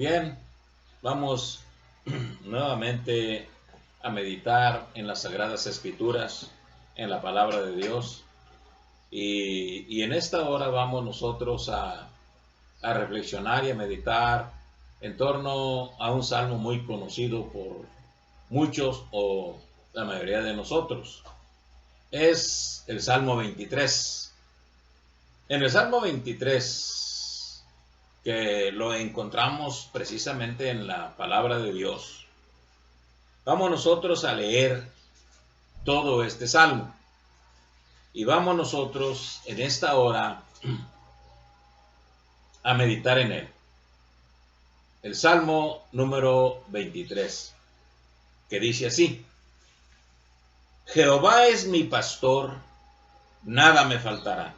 Bien, vamos nuevamente a meditar en las Sagradas Escrituras, en la palabra de Dios. Y en esta hora vamos nosotros a reflexionar y a meditar en torno a un salmo muy conocido por muchos o la mayoría de nosotros. Es el Salmo 23. En el Salmo 23, que lo encontramos precisamente en la palabra de Dios, vamos nosotros a leer todo este salmo y vamos nosotros en esta hora a meditar en él. El salmo número 23, que dice así: Jehová es mi pastor, nada me faltará.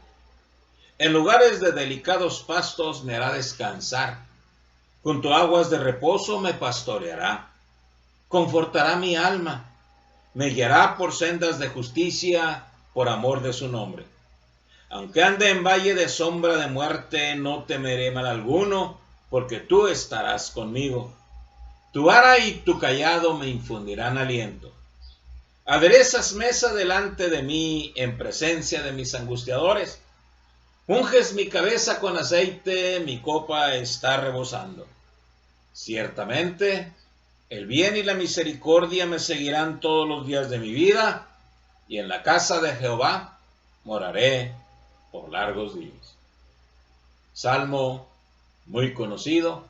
En lugares de delicados pastos me hará descansar, junto a aguas de reposo me pastoreará. Confortará mi alma, me guiará por sendas de justicia, por amor de su nombre. Aunque ande en valle de sombra de muerte, no temeré mal alguno, porque tú estarás conmigo. Tu vara y tu cayado me infundirán aliento. Aderezas mesa delante de mí en presencia de mis angustiadores. Unges mi cabeza con aceite, mi copa está rebosando. Ciertamente, el bien y la misericordia me seguirán todos los días de mi vida, y en la casa de Jehová moraré por largos días. Salmo muy conocido,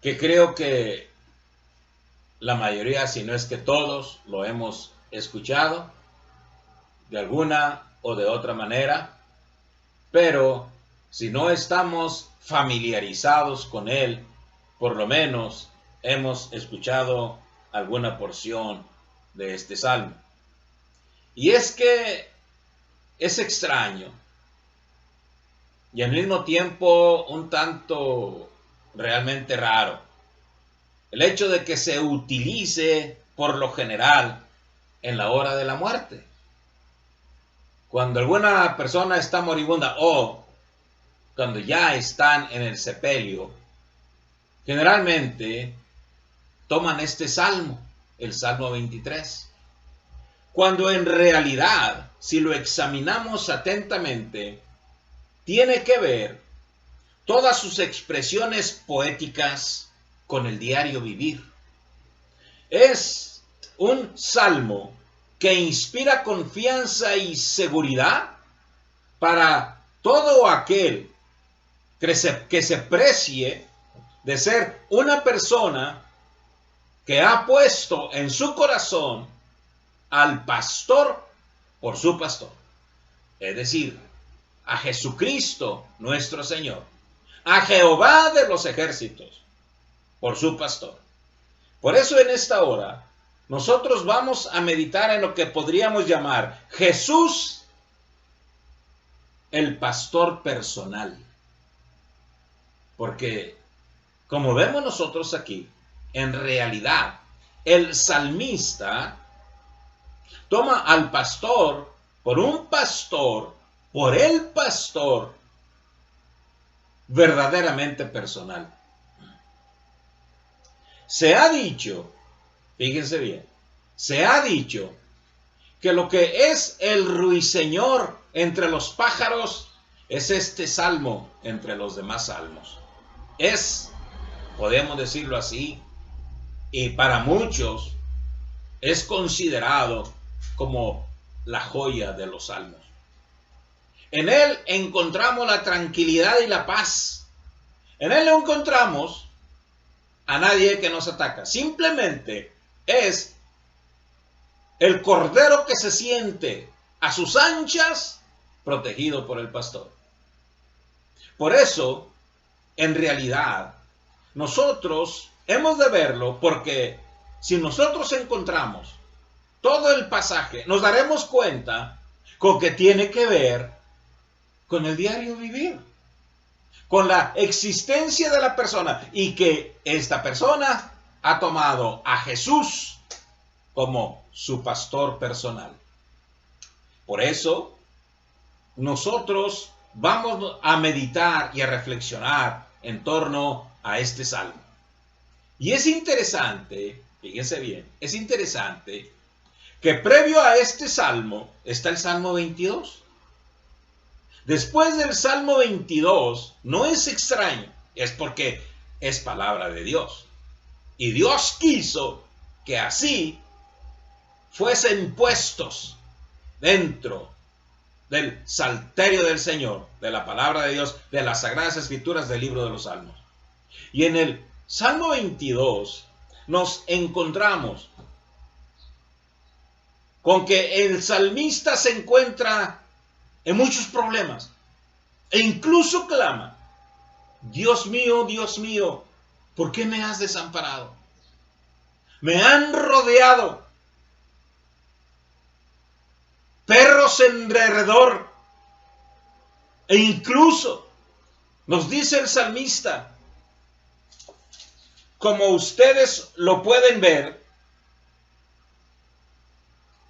que creo que la mayoría, si no es que todos, lo hemos escuchado de alguna o de otra manera, pero si no estamos familiarizados con él, por lo menos hemos escuchado alguna porción de este salmo. Y es que es extraño y al mismo tiempo un tanto realmente raro el hecho de que se utilice por lo general en la hora de la muerte. Cuando alguna persona está moribunda o cuando ya están en el sepelio, generalmente toman este salmo, el Salmo 23. Cuando en realidad, si lo examinamos atentamente, tiene que ver todas sus expresiones poéticas con el diario vivir. Es un salmo que inspira confianza y seguridad para todo aquel que se precie de ser una persona que ha puesto en su corazón al pastor por su pastor. Es decir, a Jesucristo nuestro Señor, a Jehová de los ejércitos por su pastor. Por eso en esta hora nosotros vamos a meditar en lo que podríamos llamar Jesús, el pastor personal. Porque, como vemos nosotros aquí, en realidad el salmista toma al pastor por un pastor, por el pastor verdaderamente personal. Se ha dicho, fíjense bien, se ha dicho que lo que es el ruiseñor entre los pájaros es este salmo entre los demás salmos. Es, podemos decirlo así, y para muchos es considerado como la joya de los salmos. En él encontramos la tranquilidad y la paz. En él no encontramos a nadie que nos ataca. Simplemente es el cordero que se siente a sus anchas, protegido por el pastor. Por eso, en realidad, nosotros hemos de verlo, porque si nosotros encontramos todo el pasaje, nos daremos cuenta con que tiene que ver con el diario vivir, con la existencia de la persona, y que esta persona ha tomado a Jesús como su pastor personal. Por eso, nosotros vamos a meditar y a reflexionar en torno a este salmo. Y es interesante, fíjense bien, es interesante que previo a este salmo está el Salmo 22. Después del Salmo 22, no es extraño, es porque es palabra de Dios. Y Dios quiso que así fuesen puestos dentro del salterio del Señor, de la palabra de Dios, de las Sagradas Escrituras, del libro de los Salmos. Y en el Salmo 22 nos encontramos con que el salmista se encuentra en muchos problemas e incluso clama: Dios mío, ¿por qué me has desamparado? Me han rodeado perros en derredor, e incluso nos dice el salmista, como ustedes lo pueden ver,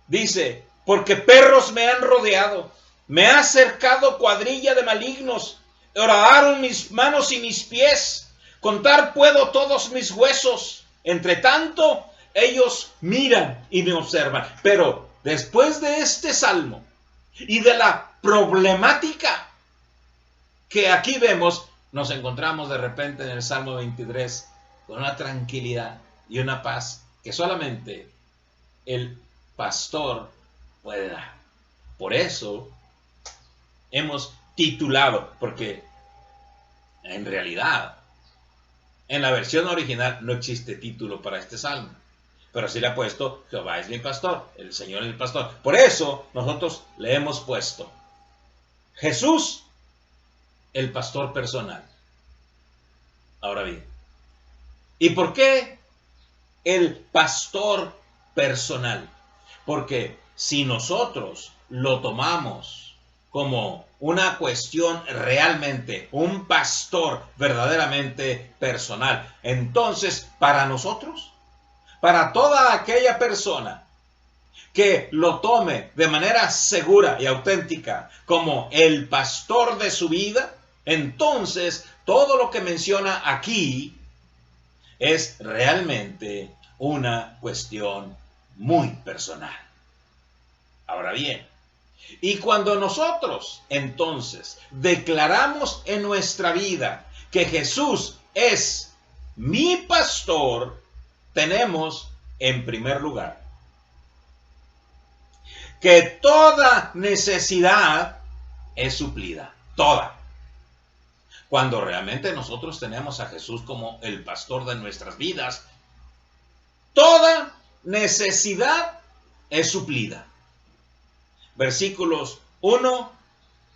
dice: porque perros me han rodeado, me ha cercado cuadrilla de malignos, horadaron mis manos y mis pies, contar puedo todos mis huesos. Entre tanto, ellos miran y me observan. Pero después de este salmo y de la problemática que aquí vemos, nos encontramos de repente en el Salmo 23 con una tranquilidad y una paz que solamente el pastor puede dar. Por eso hemos titulado, porque en realidad en la versión original no existe título para este salmo, pero sí le ha puesto Jehová es mi pastor, el Señor es mi pastor. Por eso nosotros le hemos puesto Jesús, el pastor personal. Ahora bien, ¿y por qué el pastor personal? Porque si nosotros lo tomamos como una cuestión realmente, un pastor verdaderamente personal, entonces para nosotros, para toda aquella persona que lo tome de manera segura y auténtica como el pastor de su vida, entonces todo lo que menciona aquí es realmente una cuestión muy personal. Ahora bien, y cuando nosotros entonces declaramos en nuestra vida que Jesús es mi pastor, tenemos en primer lugar que toda necesidad es suplida, toda. Cuando realmente nosotros tenemos a Jesús como el pastor de nuestras vidas, toda necesidad es suplida. Versículos 1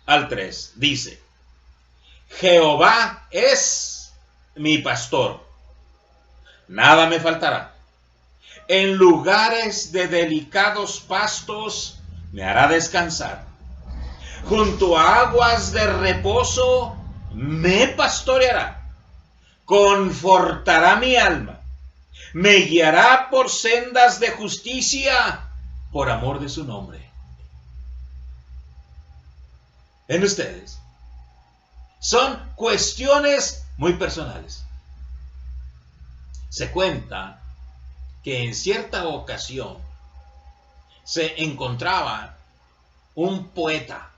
al 3 dice: Jehová es mi pastor, nada me faltará. En lugares de delicados pastos me hará descansar. Junto a aguas de reposo me pastoreará. Confortará mi alma. Me guiará por sendas de justicia por amor de su nombre. ¿Ven ustedes? Son cuestiones muy personales. Se cuenta que en cierta ocasión se encontraba un poeta,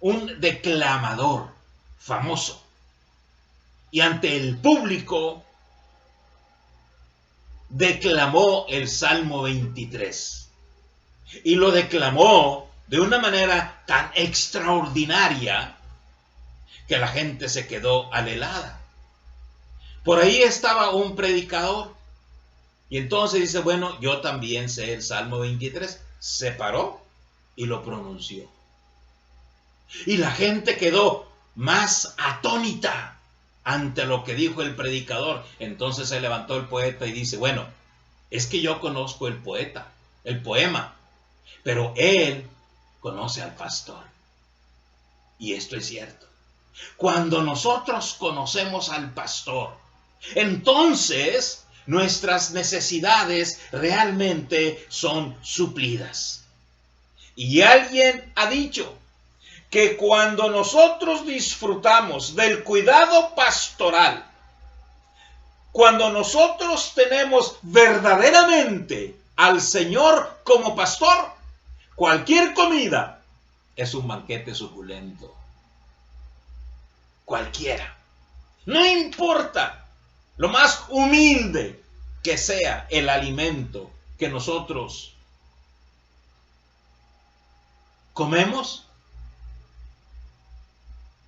un declamador famoso, y ante el público declamó el Salmo 23 y lo declamó de una manera tan extraordinaria que la gente se quedó alelada. Por ahí estaba un predicador y entonces dice: bueno, yo también sé el Salmo 23. Se paró y lo pronunció. Y la gente quedó más atónita ante lo que dijo el predicador. Entonces se levantó el poeta y dice: bueno, es que yo conozco el poema, pero él conoce al pastor. Y esto es cierto. Cuando nosotros conocemos al pastor, entonces nuestras necesidades realmente son suplidas. Y alguien ha dicho que cuando nosotros disfrutamos del cuidado pastoral, cuando nosotros tenemos verdaderamente al Señor como pastor, cualquier comida es un banquete suculento. Cualquiera. No importa lo más humilde que sea el alimento que nosotros comemos,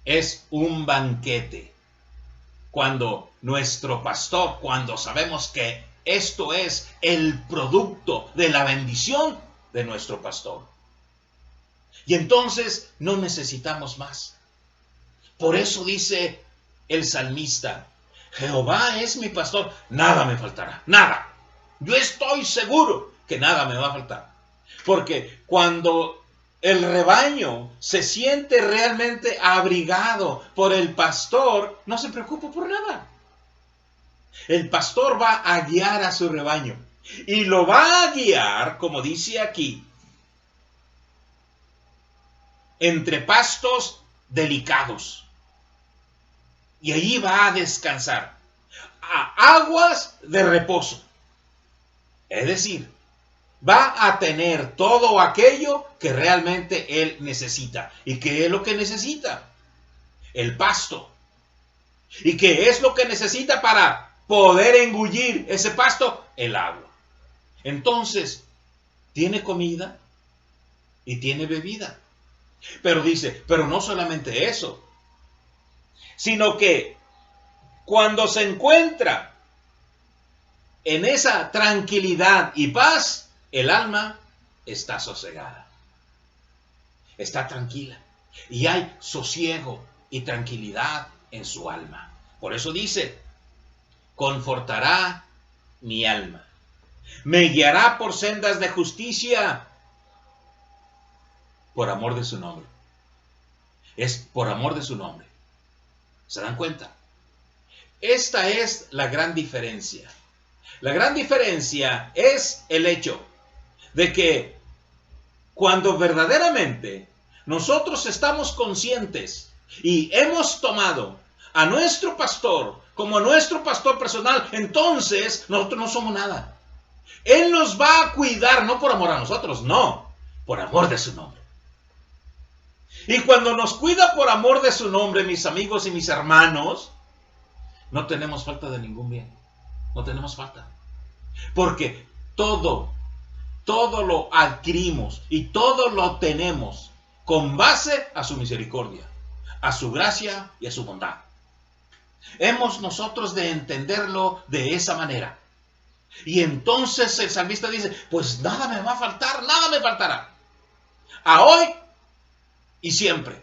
es un banquete. Cuando nuestro pastor, cuando sabemos que esto es el producto de la bendición de nuestro pastor. Y entonces no necesitamos más. Por eso dice el salmista, Jehová es mi pastor, nada me faltará, nada. Yo estoy seguro que nada me va a faltar. Porque cuando el rebaño se siente realmente abrigado por el pastor, no se preocupa por nada. El pastor va a guiar a su rebaño y lo va a guiar, como dice aquí, entre pastos delicados. Y allí va a descansar, a aguas de reposo. Es decir, va a tener todo aquello que realmente él necesita. ¿Y qué es lo que necesita? El pasto. ¿Y qué es lo que necesita para poder engullir ese pasto? El agua. Entonces, tiene comida y tiene bebida. Pero dice, pero no solamente eso, sino que cuando se encuentra en esa tranquilidad y paz, el alma está sosegada, está tranquila y hay sosiego y tranquilidad en su alma. Por eso dice, confortará mi alma, me guiará por sendas de justicia, por amor de su nombre. Es por amor de su nombre. ¿Se dan cuenta? Esta es la gran diferencia. La gran diferencia es el hecho de que cuando verdaderamente nosotros estamos conscientes y hemos tomado a nuestro pastor como nuestro pastor personal, entonces nosotros no somos nada. Él nos va a cuidar, no por amor a nosotros, no, por amor de su nombre. Y cuando nos cuida por amor de su nombre, mis amigos y mis hermanos, no tenemos falta de ningún bien. No tenemos falta. Porque todo lo adquirimos y todo lo tenemos con base a su misericordia, a su gracia y a su bondad. Hemos nosotros de entenderlo de esa manera. Y entonces el salmista dice, pues nada me va a faltar, nada me faltará. A hoy y siempre.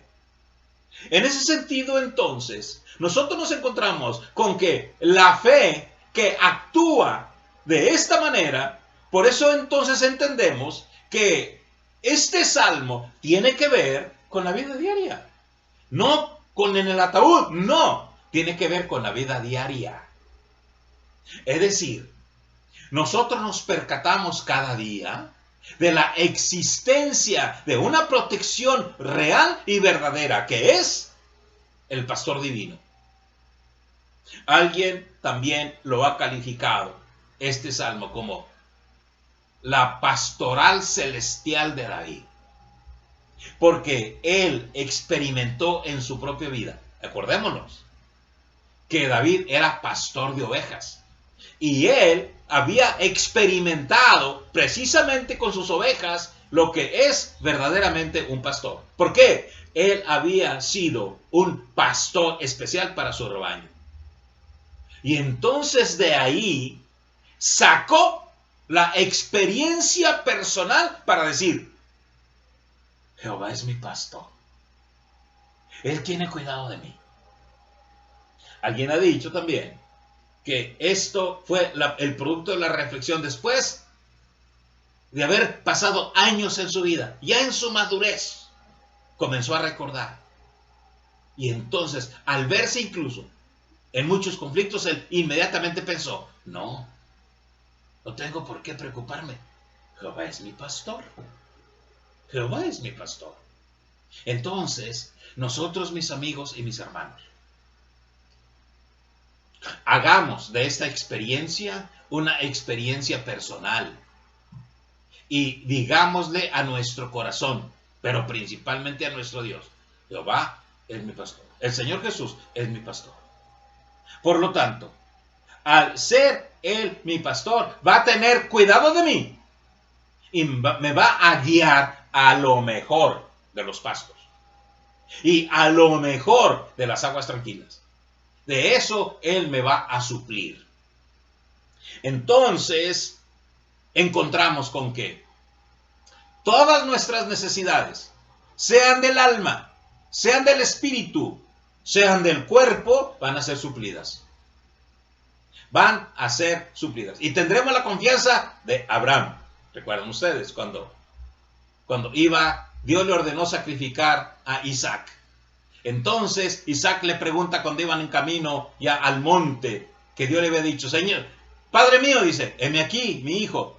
En ese sentido, entonces, nosotros nos encontramos con que la fe que actúa de esta manera, por eso entonces entendemos que este salmo tiene que ver con la vida diaria. No con en el ataúd, no, tiene que ver con la vida diaria. Es decir, nosotros nos percatamos cada día de la existencia de una protección real y verdadera, que es el pastor divino. Alguien también lo ha calificado, este salmo, como la pastoral celestial de David, porque él experimentó en su propia vida. Acordémonos que David era pastor de ovejas y él había experimentado precisamente con sus ovejas lo que es verdaderamente un pastor. ¿Por qué? Él había sido un pastor especial para su rebaño. Y entonces de ahí sacó la experiencia personal para decir, Jehová es mi pastor. Él tiene cuidado de mí. Alguien ha dicho también que esto fue el producto de la reflexión después de haber pasado años en su vida. Ya en su madurez comenzó a recordar. Y entonces, al verse incluso en muchos conflictos, él inmediatamente pensó, no tengo por qué preocuparme. Jehová es mi pastor. Jehová es mi pastor. Entonces, nosotros, mis amigos y mis hermanos, hagamos de esta experiencia una experiencia personal y digámosle a nuestro corazón, pero principalmente a nuestro Dios: Jehová es mi pastor. El Señor Jesús es mi pastor. Por lo tanto, al ser Él mi pastor, va a tener cuidado de mí y me va a guiar a lo mejor de los pastos y a lo mejor de las aguas tranquilas. De eso Él me va a suplir. Entonces, encontramos con que todas nuestras necesidades, sean del alma, sean del espíritu, sean del cuerpo, van a ser suplidas. Van a ser suplidas. Y tendremos la confianza de Abraham. ¿Recuerdan ustedes cuando Dios le ordenó sacrificar a Isaac? Entonces Isaac le pregunta cuando iban en camino ya al monte, que Dios le había dicho: Señor, Padre mío, dice, heme aquí, mi hijo.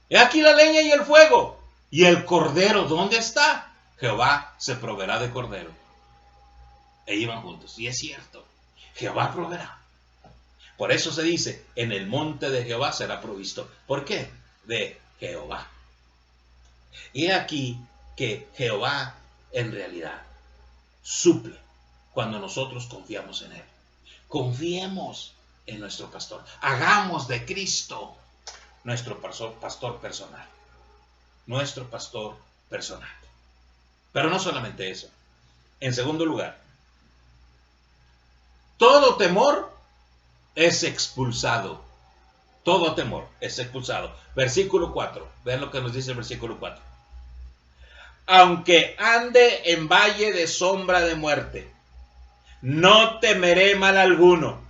He aquí la leña y el fuego. ¿Y el cordero dónde está? Jehová se proveerá de cordero. E iban juntos. Y es cierto, Jehová proveerá. Por eso se dice: en el monte de Jehová será provisto. ¿Por qué? De Jehová. Y aquí que Jehová en realidad suple cuando nosotros confiamos en Él. Confiemos en nuestro pastor. Hagamos de Cristo nuestro pastor personal. Nuestro pastor personal. Pero no solamente eso. En segundo lugar, todo temor es expulsado. Todo temor es expulsado. Versículo 4. Vean lo que nos dice el versículo 4. Aunque ande en valle de sombra de muerte, no temeré mal alguno,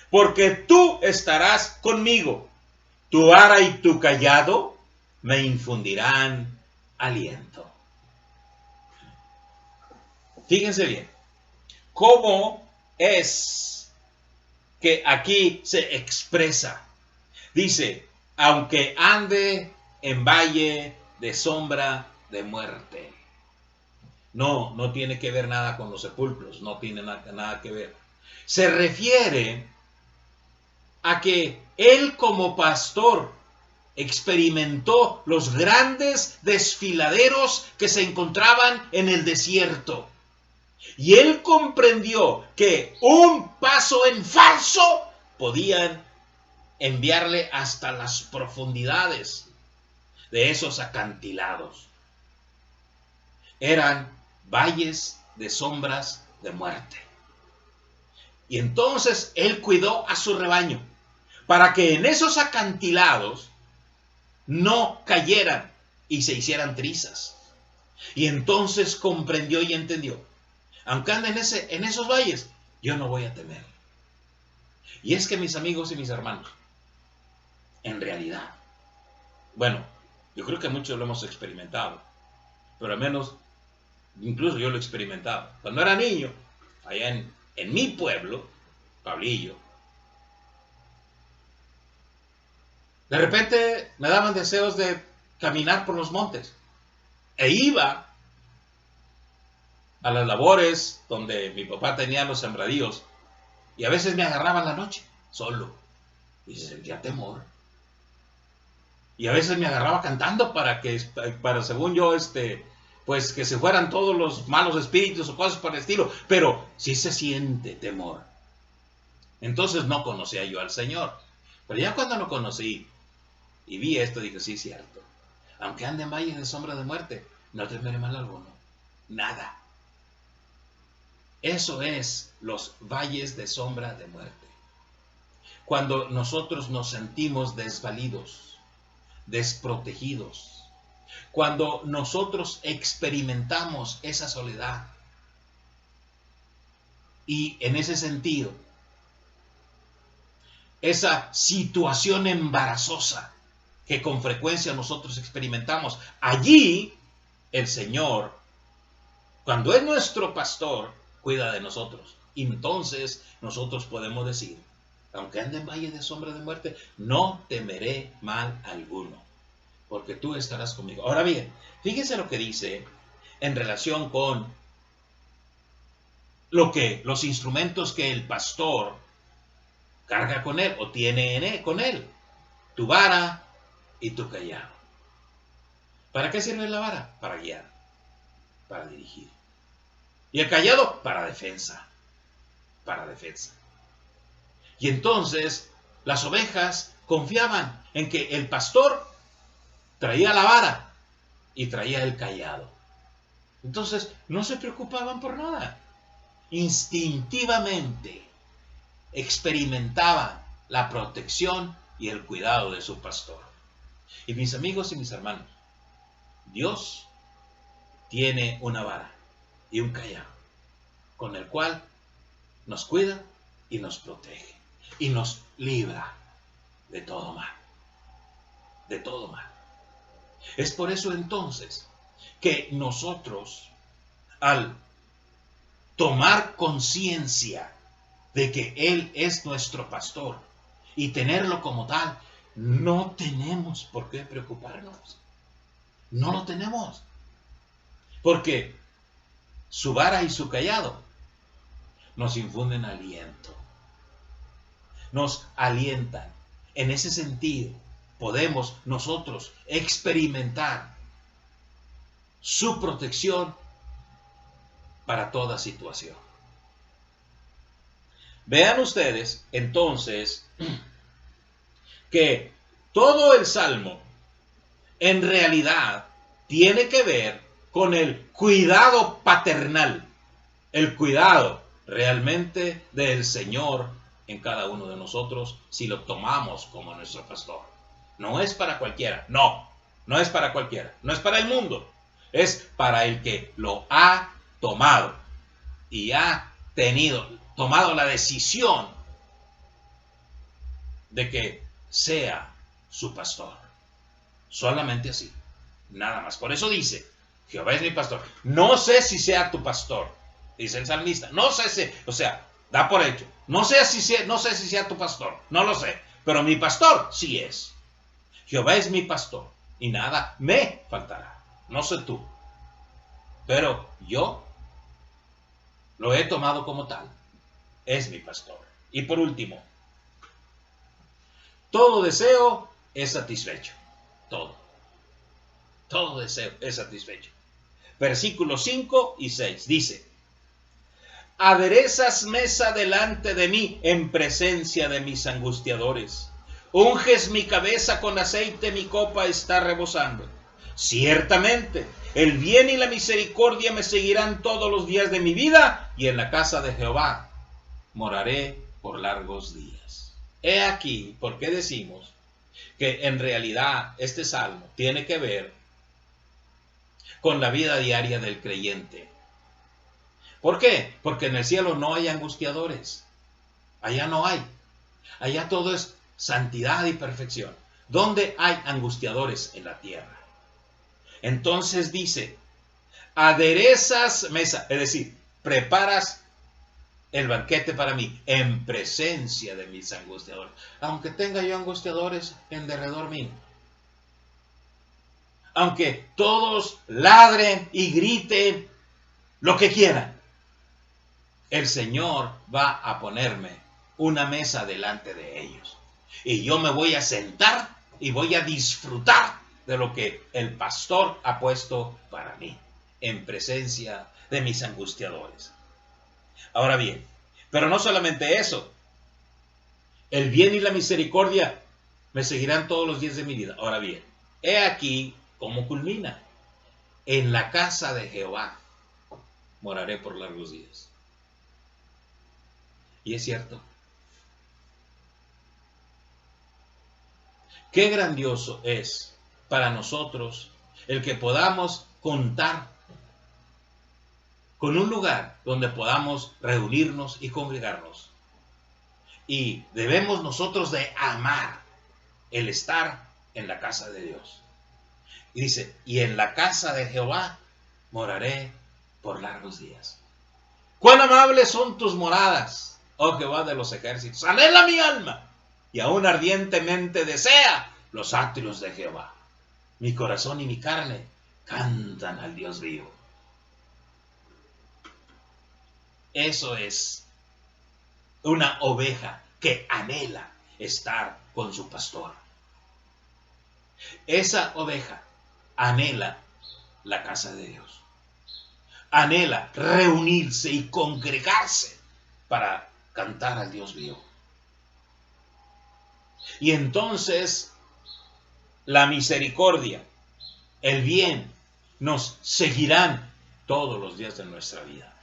porque tú estarás conmigo. Tu vara y tu cayado me infundirán aliento. Fíjense bien cómo es que aquí se expresa. Dice: aunque ande en valle de sombra de muerte. No tiene que ver nada con los sepulcros, no tiene nada que ver. Se refiere a que él como pastor experimentó los grandes desfiladeros que se encontraban en el desierto. Y él comprendió que un paso en falso podían enviarle hasta las profundidades de esos acantilados. Eran valles de sombras de muerte. Y entonces él cuidó a su rebaño para que en esos acantilados no cayeran y se hicieran trizas. Y entonces comprendió y entendió: aunque ande en esos valles, yo no voy a temer. Y es que, mis amigos y mis hermanos, en realidad, bueno, yo creo que muchos lo hemos experimentado, pero al menos, incluso yo lo he experimentado. Cuando era niño, allá en mi pueblo, Pablillo, de repente me daban deseos de caminar por los montes. E iba a las labores donde mi papá tenía los sembradíos. Y a veces me agarraba en la noche, solo. Y se sentía temor. Y a veces me agarraba cantando para según yo, pues que se fueran todos los malos espíritus o cosas por el estilo. Pero sí se siente temor. Entonces no conocía yo al Señor. Pero ya cuando lo conocí y vi esto, dije: sí, cierto. Aunque ande en valle de sombra de muerte, no temeré mal alguno. Nada. Eso es los valles de sombra de muerte. Cuando nosotros nos sentimos desvalidos, desprotegidos, cuando nosotros experimentamos esa soledad. Y en ese sentido, esa situación embarazosa que con frecuencia nosotros experimentamos, allí el Señor, cuando es nuestro pastor, cuida de nosotros. Y entonces nosotros podemos decir: aunque ande en valle de sombra de muerte, no temeré mal alguno, porque tú estarás conmigo. Ahora bien, fíjense lo que dice en relación con los instrumentos que el pastor carga con él o tiene con él. Tu vara y tu callado. ¿Para qué sirve la vara? Para guiar, para dirigir. Y el callado para defensa, para defensa. Y entonces las ovejas confiaban en que el pastor traía la vara y traía el callado. Entonces no se preocupaban por nada. Instintivamente experimentaban la protección y el cuidado de su pastor. Y mis amigos y mis hermanos, Dios tiene una vara y un callado con el cual nos cuida y nos protege y nos libra de todo mal, de todo mal. Es por eso entonces que nosotros, al tomar conciencia de que Él es nuestro pastor y tenerlo como tal, no tenemos por qué preocuparnos. No lo tenemos. Porque su vara y su callado nos infunden aliento. Nos alientan. En ese sentido, podemos nosotros experimentar su protección para toda situación. Vean ustedes, entonces, que todo el Salmo, en realidad, tiene que ver con el cuidado paternal, el cuidado realmente del Señor en cada uno de nosotros, si lo tomamos como nuestro pastor. No es para cualquiera, no es para cualquiera, no es para el mundo, es para el que lo ha tomado y ha tomado la decisión de que sea su pastor. Solamente así, nada más. Por eso dice, Jehová es mi pastor. No sé si sea tu pastor, dice el salmista. No sé si, o sea, da por hecho. No sé si sea tu pastor, no lo sé. Pero mi pastor sí es. Jehová es mi pastor y nada me faltará. No sé tú, pero yo lo he tomado como tal. Es mi pastor. Y por último, todo deseo es satisfecho. Todo deseo es satisfecho. Versículos 5 y 6 dice: aderezas mesa delante de mí en presencia de mis angustiadores. Unges mi cabeza con aceite, mi copa está rebosando. Ciertamente, el bien y la misericordia me seguirán todos los días de mi vida, y en la casa de Jehová moraré por largos días. He aquí por qué decimos que en realidad este salmo tiene que ver con la vida diaria del creyente. ¿Por qué? Porque en el cielo no hay angustiadores. Allá no hay. Allá todo es santidad y perfección. ¿Dónde hay angustiadores? En la tierra. Entonces dice, aderezas mesa, es decir, preparas el banquete para mí en presencia de mis angustiadores. Aunque tenga yo angustiadores en derredor mío. Aunque todos ladren y griten lo que quieran, el Señor va a ponerme una mesa delante de ellos. Y yo me voy a sentar y voy a disfrutar de lo que el pastor ha puesto para mí, en presencia de mis angustiadores. Ahora bien, pero no solamente eso. El bien y la misericordia me seguirán todos los días de mi vida. Ahora bien, he aquí cómo culmina. En la casa de Jehová moraré por largos días. Y es cierto. Qué grandioso es para nosotros el que podamos contar con un lugar donde podamos reunirnos y congregarnos. Y debemos nosotros de amar el estar en la casa de Dios. Y dice, y en la casa de Jehová moraré por largos días. ¡Cuán amables son tus moradas, oh Jehová de los ejércitos! Anhela mi alma, y aún ardientemente desea los atrios de Jehová. Mi corazón y mi carne cantan al Dios vivo. Eso es una oveja que anhela estar con su pastor. Esa oveja anhela la casa de Dios. Anhela reunirse y congregarse para cantar al Dios vivo. Y entonces la misericordia, el bien, nos seguirán todos los días de nuestra vida,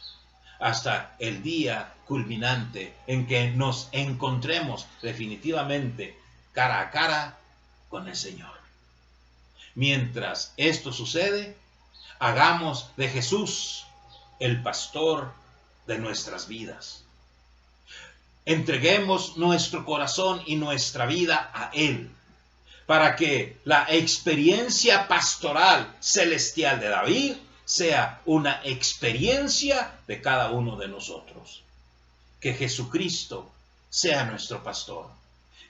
hasta el día culminante en que nos encontremos definitivamente cara a cara con el Señor. Mientras esto sucede, hagamos de Jesús el pastor de nuestras vidas. Entreguemos nuestro corazón y nuestra vida a Él, para que la experiencia pastoral celestial de David sea una experiencia de cada uno de nosotros. Que Jesucristo sea nuestro pastor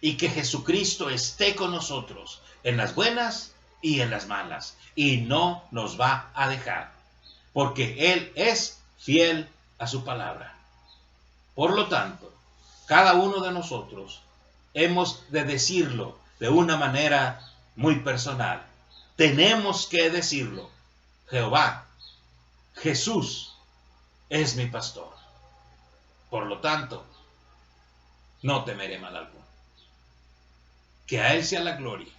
y que Jesucristo esté con nosotros en las buenas y en las malas, y no nos va a dejar, porque Él es fiel a su palabra. Por lo tanto, cada uno de nosotros hemos de decirlo de una manera muy personal. Tenemos que decirlo: Jehová, Jesús es mi pastor. Por lo tanto, no temeré mal alguno. Que a Él sea la gloria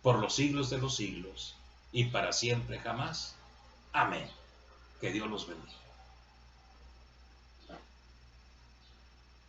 por los siglos de los siglos y para siempre jamás. Amén. Que Dios los bendiga.